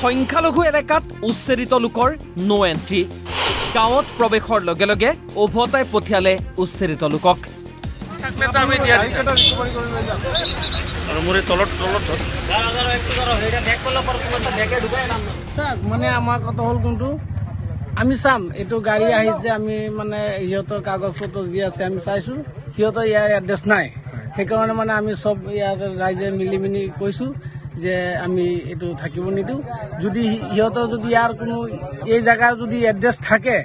সংখ্যালঘু এলেকাত উচ্ছেদিত লোকৰ নো এন্ট্ৰি গাঁৱত প্ৰৱেশৰ লগে লগে উভতাই পঠিয়ালে উচ্ছেদিত লোকক মানে আমাৰ কথা হ'ল কোনটো আমি চাম এইটো গাড়ী আহিছে আমি মানে সিহঁতৰ কাগজ পত্ৰ যি আছে আমি চাইছো সিহঁতৰ ইয়াৰ এড্ৰেছ নাই সেইকাৰণে মানে আমি সব ইয়াৰ ৰাইজে মিলি মিলি কৈছো যে আমি এইটো থাকিব নিদিওঁ যদি সিহঁতৰ যদি ইয়াৰ কোনো এই জায়গাৰ যদি এড্ৰেছ থাকে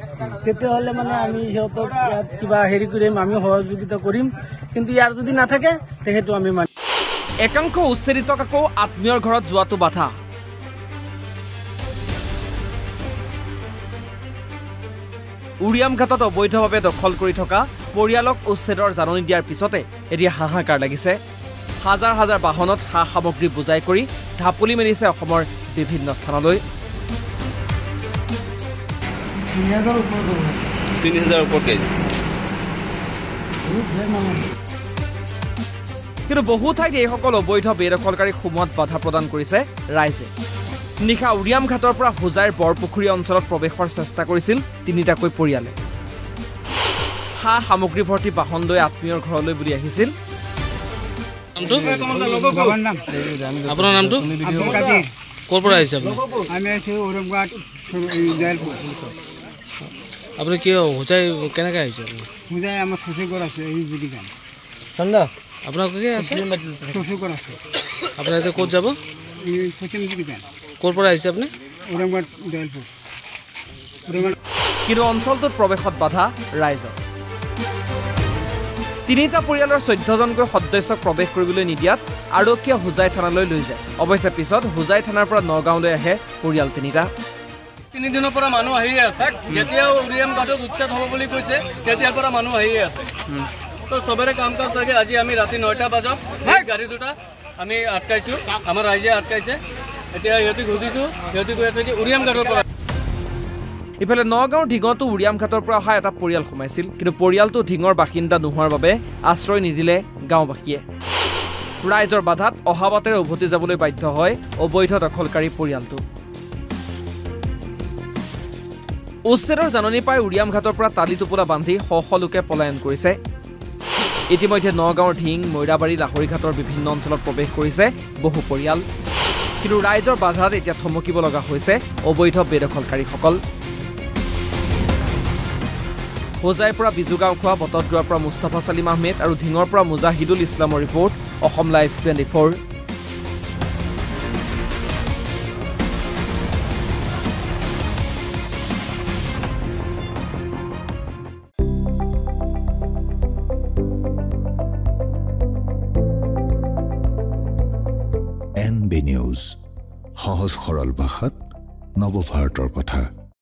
তেতিয়াহ'লে মানে আমি সিহঁতক ইয়াত কিবা হেৰি কৰিম আমি সহযোগিতা কৰিম কিন্তু ইয়াৰ যদি নাথাকে তেহেতু আমি মানি একাংশ উচ্ছেদিতক আকৌ আত্মীয়ৰ ঘৰত যোৱাটো বাধা উৰিয়াম ঘাটত অবৈধভাৱে দখল কৰি থকা পৰিয়ালক উচ্ছেদৰ জাননী দিয়াৰ পিছতে এতিয়া হাহাকাৰ লাগিছে হাজাৰ হাজাৰ বাহনত সা সামগ্ৰী বুজাই কৰি ঢাপলি মেলিছে অসমৰ বিভিন্ন স্থানলৈ 3000 ওপৰ কেজি কিন্তু বহু ঠাইত এইসকল অবৈধ বেদখলকাৰীক সোমোৱাত বাধা প্ৰদান কৰিছে ৰাইজে নিশা উৰিয়াম ঘাটৰ পৰা হোজাইৰ বৰপুখুৰী অঞ্চলত প্ৰৱেশৰ চেষ্টা কৰিছিল তিনিটাকৈ পৰিয়ালে সা সামগ্ৰী ভৰ্তি বাহন লৈ আত্মীয়ৰ ঘৰলৈ বুলি আহিছিল আপোনাৰ নামটো ক'ৰ পৰা আহিছে আমি আছো ঔৰংগাবাদ জয়লপুৰ আপুনি কি হোজাই কেনেকৈ আহিছে হোজাই আমাৰ শ্বশুৰ আছে এই বুজি গান ঠাণ্ডা আপোনাৰ কি আছে শ্বশুৰ আছে আপোনাৰ এতিয়া ক'ত যাব এই পশ্চিম বুজি গান ক'ৰ পৰা আহিছে আপুনি ঔৰংগাবাদ জয়লপুৰ কিন্তু অঞ্চলটোত প্ৰৱেশত বাধা ৰাইজৰ তিনিটা পৰিয়ালৰ 14জনকৈ সদস্যক প্ৰৱেশ কৰিবলৈ নিদিয়াত আৰক্ষীয়ে হোজাই থানালৈ লৈ যায় অৱশ্যে পিছত হোজাই থানাৰ পৰা নগাঁৱলৈ আহে পৰিয়াল তিনিটা 3 দিনৰ পৰা মানুহ আহিয়ে আছে যেতিয়া উৰিয়াম ঘাটত উচ্ছেদ হ'ব বুলি কৈছে তেতিয়াৰ পৰা মানুহ আহিয়ে আছে তো সবৰে কাম কাজ থাকে আজি আমি ৰাতি 9টা বজাত গাড়ী দুটা আমি আটকাইছো আমাৰ ৰাইজে আটকাইছে এতিয়া ইহঁতি ঘুৰিছো ইহঁতি কৈ আছে যে উৰিয়াম ঘাটৰ পৰা ইফালে নগাঁৱৰ ঢিঙতো উৰিয়াম ঘাটৰ পৰা অহা এটা পৰিয়াল সোমাইছিল কিন্তু পৰিয়ালটো ঢিঙৰ বাসিন্দা নোহোৱাৰ বাবে আশ্ৰয় নিদিলে গাঁওবাসীয়ে ৰাইজৰ বাধাত অহা বাটেৰে উভতি যাবলৈ বাধ্য হয় অবৈধ দখলকাৰী পৰিয়ালটো উচ্ছেদৰ জাননী পাই উৰিয়াম ঘাটৰ পৰা তালি টোপোলা বান্ধি শ লোকে পলায়ন কৰিছে ইতিমধ্যে নগাঁৱৰ ঢিং মৈৰাবাৰী লাহৰীঘাটৰ বিভিন্ন অঞ্চলত প্ৰৱেশ কৰিছে বহু পৰিয়াল কিন্তু ৰাইজৰ বাধাত এতিয়া থমকিব লগা হৈছে অবৈধ বেদখলকাৰীসকল হোজাইৰ পৰা বিজুগাঁও খোৱা বটদ্ৰাৰ পৰা মুস্তাফা সালিম আহমেদ আৰু ঢিঙৰ পৰা মুজাহিদুল ইছলামৰ report Assam live 24 NB News সহজ সৰল ভাষাত নৱভাৰতৰ কথা